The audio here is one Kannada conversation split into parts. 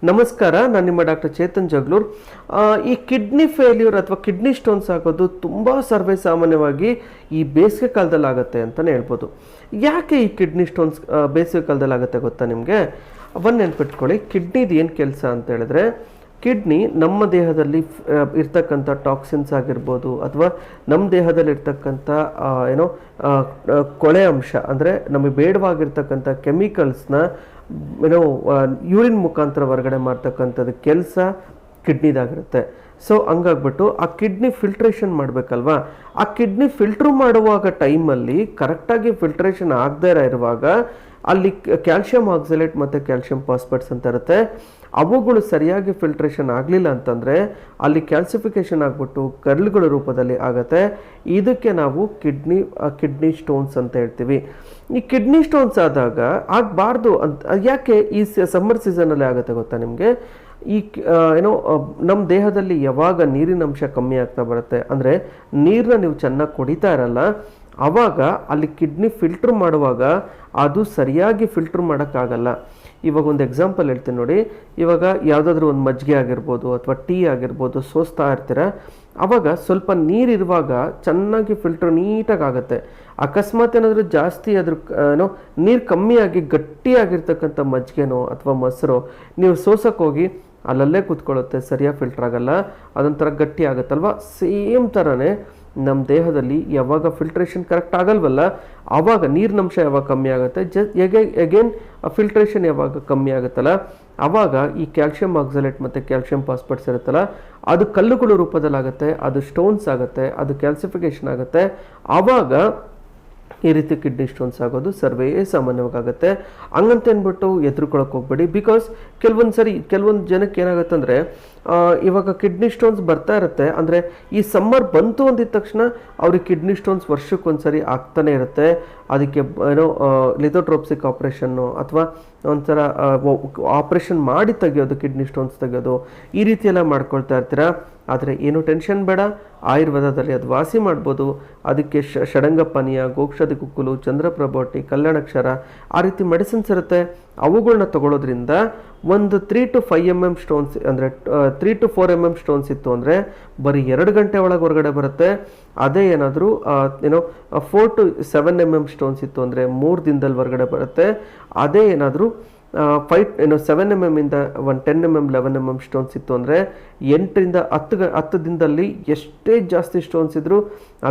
ನಮಸ್ಕಾರ, ನಾನು ನಿಮ್ಮ ಡಾಕ್ಟರ್ ಚೇತನ್ ಜಗ್ಲೂರ್. ಈ ಕಿಡ್ನಿ ಫೇಲ್ಯೂರ್ ಅಥವಾ ಕಿಡ್ನಿ ಸ್ಟೋನ್ಸ್ ಆಗೋದು ತುಂಬ ಸರ್ವೇ ಸಾಮಾನ್ಯವಾಗಿ ಈ ಬೇಸಿಗೆ ಕಾಲದಲ್ಲಿ ಆಗುತ್ತೆ ಅಂತಲೇ ಹೇಳ್ಬೋದು. ಯಾಕೆ ಈ ಕಿಡ್ನಿ ಸ್ಟೋನ್ಸ್ ಬೇಸಿಗೆ ಕಾಲದಲ್ಲಿ ಆಗುತ್ತೆ ಗೊತ್ತಾ ನಿಮಗೆ? ಒಂದು ನೆನ್ಪಿಟ್ಕೊಳ್ಳಿ, ಕಿಡ್ನಿದು ಏನು ಕೆಲಸ ಅಂತ ಹೇಳಿದ್ರೆ, ಕಿಡ್ನಿ ನಮ್ಮ ದೇಹದಲ್ಲಿ ಇರ್ತಕ್ಕಂಥ ಟಾಕ್ಸಿನ್ಸ್ ಆಗಿರ್ಬೋದು ಅಥವಾ ನಮ್ಮ ದೇಹದಲ್ಲಿ ಇರ್ತಕ್ಕಂಥ ಕೊಳೆ ಅಂಶ ಅಂದರೆ ನಮಗೆ ಬೇಡವಾಗಿರ್ತಕ್ಕಂಥ ಕೆಮಿಕಲ್ಸ್ನ ಯೂರಿನ್ ಮುಖಾಂತರ ಹೊರಗಡೆ ಮಾಡ್ತಕ್ಕಂಥದ್ದು ಕೆಲಸ ಕಿಡ್ನಿದಾಗಿರುತ್ತೆ. ಸೊ ಹಂಗಾಗ್ಬಿಟ್ಟು ಆ ಕಿಡ್ನಿ ಫಿಲ್ಟ್ರೇಷನ್ ಮಾಡಬೇಕಲ್ವಾ, ಆ ಕಿಡ್ನಿ ಫಿಲ್ಟ್ರ್ ಮಾಡುವಾಗ ಟೈಮಲ್ಲಿ ಕರೆಕ್ಟಾಗಿ ಫಿಲ್ಟ್ರೇಷನ್ ಆಗದೇ ಇರುವಾಗ ಅಲ್ಲಿ ಕ್ಯಾಲ್ಶಿಯಂ ಆಕ್ಸಲೇಟ್ ಮತ್ತು ಕ್ಯಾಲ್ಶಿಯಂ ಫಾಸ್ಫೇಟ್ಸ್ ಅಂತ ಇರುತ್ತೆ. ಅವುಗಳು ಸರಿಯಾಗಿ ಫಿಲ್ಟ್ರೇಷನ್ ಆಗಲಿಲ್ಲ ಅಂತಂದರೆ ಅಲ್ಲಿ ಕ್ಯಾಲ್ಸಿಫಿಕೇಷನ್ ಆಗಿಬಿಟ್ಟು ಕರ್ಲ್ಗಳ ರೂಪದಲ್ಲಿ ಆಗುತ್ತೆ. ಇದಕ್ಕೆ ನಾವು ಕಿಡ್ನಿ ಸ್ಟೋನ್ಸ್ ಅಂತ ಹೇಳ್ತೀವಿ. ಈ ಕಿಡ್ನಿ ಸ್ಟೋನ್ಸ್ ಆದಾಗ ಆಗಬಾರ್ದು ಅಂತ ಯಾಕೆ ಈ ಸಮ್ಮರ್ ಸೀಸನಲ್ಲಿ ಆಗುತ್ತೆ ಗೊತ್ತಾ ನಿಮಗೆ? ಈ ನಮ್ಮ ದೇಹದಲ್ಲಿ ಯಾವಾಗ ನೀರಿನ ಅಂಶ ಕಮ್ಮಿ ಆಗ್ತಾ ಬರುತ್ತೆ ಅಂದರೆ ನೀರನ್ನ ನೀವು ಚೆನ್ನಾಗಿ ಕುಡಿತಾ ಇರಲ್ಲ, ಆವಾಗ ಅಲ್ಲಿ ಕಿಡ್ನಿ ಫಿಲ್ಟ್ರ್ ಮಾಡುವಾಗ ಅದು ಸರಿಯಾಗಿ ಫಿಲ್ಟ್ರ್ ಮಾಡೋಕ್ಕಾಗಲ್ಲ. ಇವಾಗ ಒಂದು ಎಕ್ಸಾಂಪಲ್ ಹೇಳ್ತೀನಿ ನೋಡಿ. ಇವಾಗ ಯಾವುದಾದ್ರೂ ಒಂದು ಮಜ್ಜಿಗೆ ಆಗಿರ್ಬೋದು ಅಥವಾ ಟೀ ಆಗಿರ್ಬೋದು ಸೋಸ್ತಾ ಇರ್ತೀರ, ಆವಾಗ ಸ್ವಲ್ಪ ನೀರಿರುವಾಗ ಚೆನ್ನಾಗಿ ಫಿಲ್ಟ್ರ್ ನೀಟಾಗಿ ಆಗುತ್ತೆ. ಅಕಸ್ಮಾತ್ ಏನಾದರೂ ಜಾಸ್ತಿ ಅದ್ರ ನೀರು ಕಮ್ಮಿಯಾಗಿ ಗಟ್ಟಿಯಾಗಿರ್ತಕ್ಕಂಥ ಮಜ್ಜಿಗೆನೋ ಅಥವಾ ಮೊಸರು ನೀವು ಸೋಸಕ್ಕೆ ಹೋಗಿ ಅಲ್ಲಲ್ಲೇ ಕೂತ್ಕೊಳ್ಳುತ್ತೆ, ಸರಿಯಾಗಿ ಫಿಲ್ಟ್ರ್ ಆಗಲ್ಲ, ಅದೊಂಥರ ಗಟ್ಟಿ ಆಗುತ್ತಲ್ವ. ಸೇಮ್ ಥರನೇ ನಮ್ಮ ದೇಹದಲ್ಲಿ ಯಾವಾಗ ಫಿಲ್ಟ್ರೇಷನ್ ಕರೆಕ್ಟ್ ಆಗಲ್ವಲ್ಲ, ಆವಾಗ ನೀರಿನಂಶ ಯಾವಾಗ ಕಮ್ಮಿ ಆಗುತ್ತೆ, ಅಗೇನ್ ಫಿಲ್ಟ್ರೇಷನ್ ಯಾವಾಗ ಕಮ್ಮಿ ಆಗುತ್ತಲ್ಲ, ಆವಾಗ ಈ ಕ್ಯಾಲ್ಶಿಯಂ ಆಕ್ಸಲೇಟ್ ಮತ್ತು ಕ್ಯಾಲ್ಶಿಯಂ ಫಾಸ್ಫೇಟ್ಸ್ ಇರುತ್ತಲ್ಲ, ಅದು ಕಲ್ಲುಗಳ ರೂಪದಲ್ಲಾಗುತ್ತೆ, ಅದು ಸ್ಟೋನ್ಸ್ ಆಗುತ್ತೆ, ಅದು ಕ್ಯಾಲ್ಸಿಫಿಕೇಷನ್ ಆಗುತ್ತೆ. ಆವಾಗ ಈ ರೀತಿ ಕಿಡ್ನಿ ಸ್ಟೋನ್ಸ್ ಆಗೋದು ಸರ್ವೇ ಸಾಮಾನ್ಯವಾಗುತ್ತೆ. ಹಂಗಂತ ಅಂದ್ಬಿಟ್ಟು ಎದುರುಕೊಳಕ್ಕೆ ಹೋಗ್ಬೇಡಿ. ಬಿಕಾಸ್ ಕೆಲವೊಂದು ಜನಕ್ಕೆ ಏನಾಗುತ್ತೆ ಅಂದರೆ, ಇವಾಗ ಕಿಡ್ನಿ ಸ್ಟೋನ್ಸ್ ಬರ್ತಾ ಇರುತ್ತೆ ಅಂದರೆ ಈ ಸಮ್ಮರ್ ಬಂತು ಅಂದಿದ ತಕ್ಷಣ ಅವ್ರಿಗೆ ಕಿಡ್ನಿ ಸ್ಟೋನ್ಸ್ ವರ್ಷಕ್ಕೊಂದ್ಸರಿ ಆಗ್ತಾನೆ ಇರುತ್ತೆ. ಅದಕ್ಕೆ ಲಿಥೋಟ್ರೋಪ್ಸಿಕ್ ಆಪ್ರೇಷನ್ನು ಅಥವಾ ಒಂಥರ ಆಪ್ರೇಷನ್ ಮಾಡಿ ತೆಗೆಯೋದು, ಕಿಡ್ನಿ ಸ್ಟೋನ್ಸ್ ತೆಗೆಯೋದು, ಈ ರೀತಿ ಎಲ್ಲ ಮಾಡ್ಕೊಳ್ತಾ ಇರ್ತೀರ. ಆದರೆ ಏನು ಟೆನ್ಷನ್ ಬೇಡ, ಆಯುರ್ವೇದದಲ್ಲಿ ಅದು ವಾಸಿ ಮಾಡ್ಬೋದು. ಅದಕ್ಕೆ ಷಡಂಗಪಾನೀಯ, ಗೋಕ್ಷಾದಿ ಕುಕ್ಕುಲು, ಚಂದ್ರಪ್ರಭೋಟಿ, ಕಲ್ಯಾಣಾಕ್ಷರ, ಆ ರೀತಿ ಮೆಡಿಸಿನ್ಸ್ ಇರುತ್ತೆ. ಅವುಗಳನ್ನ ತಗೊಳ್ಳೋದ್ರಿಂದ ಒಂದು 3 to 5 mm ಸ್ಟೋನ್ಸ್ ಅಂದರೆ 3 to 4 mm ಸ್ಟೋನ್ಸ್ ಇತ್ತು ಅಂದರೆ ಬರೀ 2 ಗಂಟೆ ಒಳಗೆ ಹೊರಗಡೆ ಬರುತ್ತೆ. ಅದೇ ಏನಾದರೂ 4 to 7 mm ಸ್ಟೋನ್ಸ್ ಇತ್ತು ಅಂದರೆ 3 ದಿನದಲ್ಲಿ ಹೊರಗಡೆ ಬರುತ್ತೆ. ಅದೇ ಏನಾದರೂ 7 mm ಇಂದ 10 mm 11 mm ಸ್ಟೋನ್ಸ್ ಇತ್ತು ಅಂದರೆ 8 ರಿಂದ 10 ದಿನದಲ್ಲಿ ಎಷ್ಟೇ ಜಾಸ್ತಿ ಸ್ಟೋನ್ಸ್ ಇದ್ದರೂ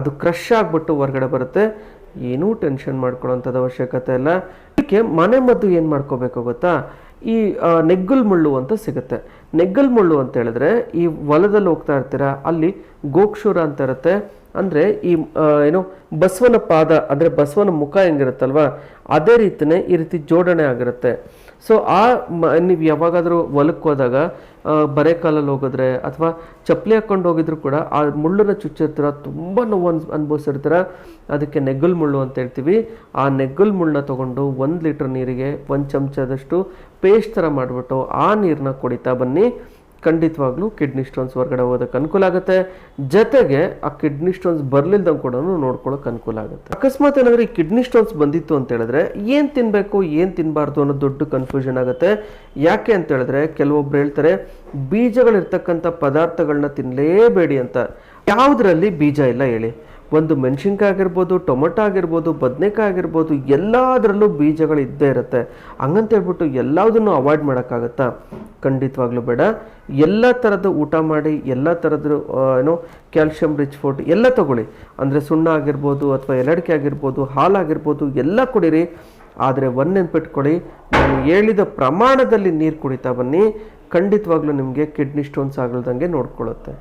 ಅದು ಕ್ರಶ್ ಆಗಿಬಿಟ್ಟು ಹೊರಗಡೆ ಬರುತ್ತೆ. ಏನೂ ಟೆನ್ಷನ್ ಮಾಡ್ಕೊಳ್ಳೋಂಥದ್ದು ಅವಶ್ಯಕತೆ ಇಲ್ಲ. ಅದಕ್ಕೆ ಮನೆ ಮದ್ದು ಏನು ಮಾಡ್ಕೋಬೇಕು ಗೊತ್ತಾ? ಈ ನೆಗ್ಗಲ್ ಮುಳ್ಳು ಅಂತ ಸಿಗುತ್ತೆ. ನೆಗ್ಗಲ್ ಮುಳ್ಳು ಅಂತ ಹೇಳಿದ್ರೆ, ಈ ಹೊಲದಲ್ಲಿ ಹೋಗ್ತಾ ಇರ್ತೀರಾ, ಅಲ್ಲಿ ಗೋಕ್ಷೂರ ಅಂತ ಇರುತ್ತೆ. ಅಂದರೆ ಈ ಬಸವನ ಪಾದ ಅಂದರೆ ಬಸವನ ಮುಖ ಹೆಂಗಿರುತ್ತಲ್ವ, ಅದೇ ರೀತಿಯೇ ಈ ರೀತಿ ಜೋಡಣೆ ಆಗಿರುತ್ತೆ. ಸೊ ನೀವು ಯಾವಾಗಾದರೂ ಹೊಲಕ್ಕೆ ಹೋದಾಗ ಬರೆ ಕಾಲಲ್ಲಿ ಹೋಗಿದ್ರೆ ಅಥವಾ ಚಪ್ಪಲಿ ಹಾಕ್ಕೊಂಡು ಹೋಗಿದ್ರು ಕೂಡ ಆ ಮುಳ್ಳನ್ನು ಚುಚ್ಚಿರ್ತೀರ, ತುಂಬ ನೋವು ಅನುಭವಿಸಿರ್ತೀರ. ಅದಕ್ಕೆ ನೆಗ್ಗಲ್ ಮುಳ್ಳು ಅಂತ ಹೇಳ್ತೀವಿ. ಆ ನೆಗ್ಗಲ್ ಮುಳ್ಳನ್ನ ತೊಗೊಂಡು 1 ಲೀಟ್ರ್ ನೀರಿಗೆ 1 ಚಮಚದಷ್ಟು ಪೇಸ್ಟ್ ಥರ ಮಾಡಿಬಿಟ್ಟು ಆ ನೀರನ್ನ ಕುಡಿತಾ ಬನ್ನಿ. ಖಂಡಿತವಾಗ್ಲೂ ಕಿಡ್ನಿ ಸ್ಟೋನ್ಸ್ ಹೊರಗಡೆ ಹೋಗೋದಕ್ಕೆ ಅನುಕೂಲ ಆಗುತ್ತೆ. ಜೊತೆಗೆ ಆ ಕಿಡ್ನಿ ಸ್ಟೋನ್ಸ್ ಬರಲಿಲ್ದಂಗೆ ಕೂಡ ನೋಡ್ಕೊಳ್ಳೋಕೆ ಅನುಕೂಲ ಆಗುತ್ತೆ. ಅಕಸ್ಮಾತ್ ಏನಾದರೂ ಈ ಕಿಡ್ನಿ ಸ್ಟೋನ್ಸ್ ಬಂದಿತ್ತು ಅಂತ ಹೇಳಿದ್ರೆ ಏನು ತಿನ್ನಬೇಕು ಏನು ತಿನ್ನಬಾರ್ದು ಅನ್ನೋ ದೊಡ್ಡ ಕನ್ಫ್ಯೂಷನ್ ಆಗುತ್ತೆ. ಯಾಕೆ ಅಂತ ಹೇಳಿದ್ರೆ, ಕೆಲವೊಬ್ರು ಹೇಳ್ತಾರೆ ಬೀಜಗಳಿರ್ತಕ್ಕಂಥ ಪದಾರ್ಥಗಳನ್ನ ತಿನ್ನಲೇಬೇಡಿ ಅಂತ. ಯಾವುದರಲ್ಲಿ ಬೀಜ ಇಲ್ಲ ಹೇಳಿ? ಒಂದು ಮೆಣಸಿನ್ಕಾಯಿ ಆಗಿರ್ಬೋದು, ಟೊಮೊಟೊ ಆಗಿರ್ಬೋದು, ಬದನೆಕಾಯಿ ಆಗಿರ್ಬೋದು, ಎಲ್ಲದರಲ್ಲೂ ಬೀಜಗಳು ಇದ್ದೇ ಇರುತ್ತೆ. ಹಂಗಂತ ಹೇಳ್ಬಿಟ್ಟು ಎಲ್ಲದನ್ನು ಅವಾಯ್ಡ್ ಮಾಡೋಕ್ಕಾಗತ್ತಾ? ಖಂಡಿತವಾಗ್ಲೂ ಬೇಡ. ಎಲ್ಲ ಥರದ ಊಟ ಮಾಡಿ, ಎಲ್ಲ ಥರದ್ದು ಕ್ಯಾಲ್ಶಿಯಂ ರಿಚ್ ಫುಡ್ ಎಲ್ಲ ತಗೊಳ್ಳಿ. ಅಂದರೆ ಸುಣ್ಣ ಆಗಿರ್ಬೋದು ಅಥವಾ ಎಲಡಿಕೆ ಆಗಿರ್ಬೋದು, ಹಾಲಾಗಿರ್ಬೋದು, ಎಲ್ಲ ಕುಡೀರಿ. ಆದರೆ ಒಂದು ನೆನ್ಪಿಟ್ಕೊಳ್ಳಿ, ನಾನು ಹೇಳಿದ ಪ್ರಮಾಣದಲ್ಲಿ ನೀರು ಕುಡಿತಾ ಬನ್ನಿ. ಖಂಡಿತವಾಗ್ಲೂ ನಿಮಗೆ ಕಿಡ್ನಿ ಸ್ಟೋನ್ಸ್ ಆಗಲ್ದಂಗೆ ನೋಡ್ಕೊಳ್ಳುತ್ತೆ.